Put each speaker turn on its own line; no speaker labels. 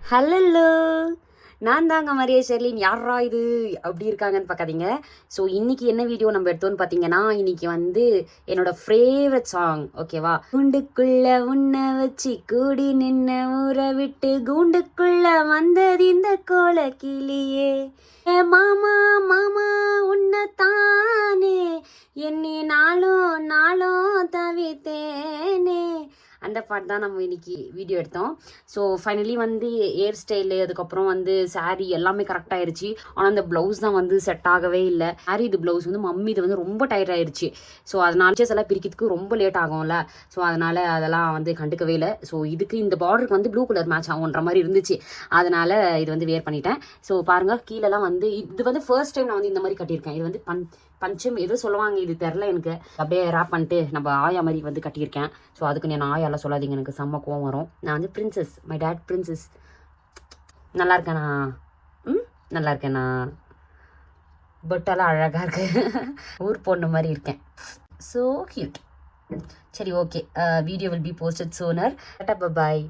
Hello, நான் தாங்க மரியா ஷெர்லின். யாரா இது அப்படி இருக்காங்கன்னு பார்க்காதீங்க. ஸோ இன்னைக்கு என்ன வீடியோ நம்ம எடுத்தோன்னு பார்த்தீங்கன்னா, இன்னைக்கு வந்து என்னோட ஃபேவரட் சாங், ஓகேவா? கூண்டுக்குள்ள உன்னை வச்சு கூடி நின்ன ஊரை விட்டு கூண்டுக்குள்ள வந்தது இந்த கோல கிளியே, மாமா மாமா உன்னை தானே எண்ணி நாளும் நாளும் தவித்தேனே. அந்த பாட்டு தான் நம்ம இன்னைக்கு வீடியோ எடுத்தோம். ஸோ ஃபைனலி வந்து ஹேர் ஸ்டைலு, அதுக்கப்புறம் வந்து சாரீ எல்லாமே கரெக்ட் ஆயிடுச்சு. ஆனால் அந்த ப்ளவுஸ் தான் வந்து செட் ஆகவே இல்லை. சாரீ இது ப்ளவுஸ் வந்து மம்மி இது வந்து ரொம்ப டயர்ட் ஆயிடுச்சு. ஸோ அதனால எல்லாம் பிரிக்கிறதுக்கு ரொம்ப லேட் ஆகும்ல. ஸோ அதனால அதெல்லாம் வந்து கண்டுக்கவே இல்லை. ஸோ இதுக்கு இந்த பார்டருக்கு வந்து ப்ளூ கலர் மேட்ச் ஆகுன்ற மாதிரி இருந்துச்சு. அதனால இது வந்து வேர் பண்ணிட்டேன். ஸோ பாருங்க, கீழெல்லாம் வந்து இது வந்து ஃபர்ஸ்ட் டைம் நான் வந்து இந்த மாதிரி கட்டியிருக்கேன். இது வந்து பஞ்சம் எதுவும் சொல்லுவாங்க, இது தெரில எனக்கு. அப்படியே ரேப் பண்ணிட்டு நம்ம ஆயா மாதிரி வந்து கட்டியிருக்கேன். ஸோ அதுக்கு நான் ஆயாலாம் சொல்லாதீங்க, எனக்கு செம்ம கோவம் வரும். நான் வந்து பிரின்சஸ், மை டேட் பிரின்சஸ். நல்லா இருக்கேண்ணா? நல்லா இருக்கேண்ணா. பொட்டெல்லாம் அழகாக இருக்கு. ஊர் பொண்ணு மாதிரி இருக்கேன். So cute. சரி, okay. Video will be posted sooner. Bye.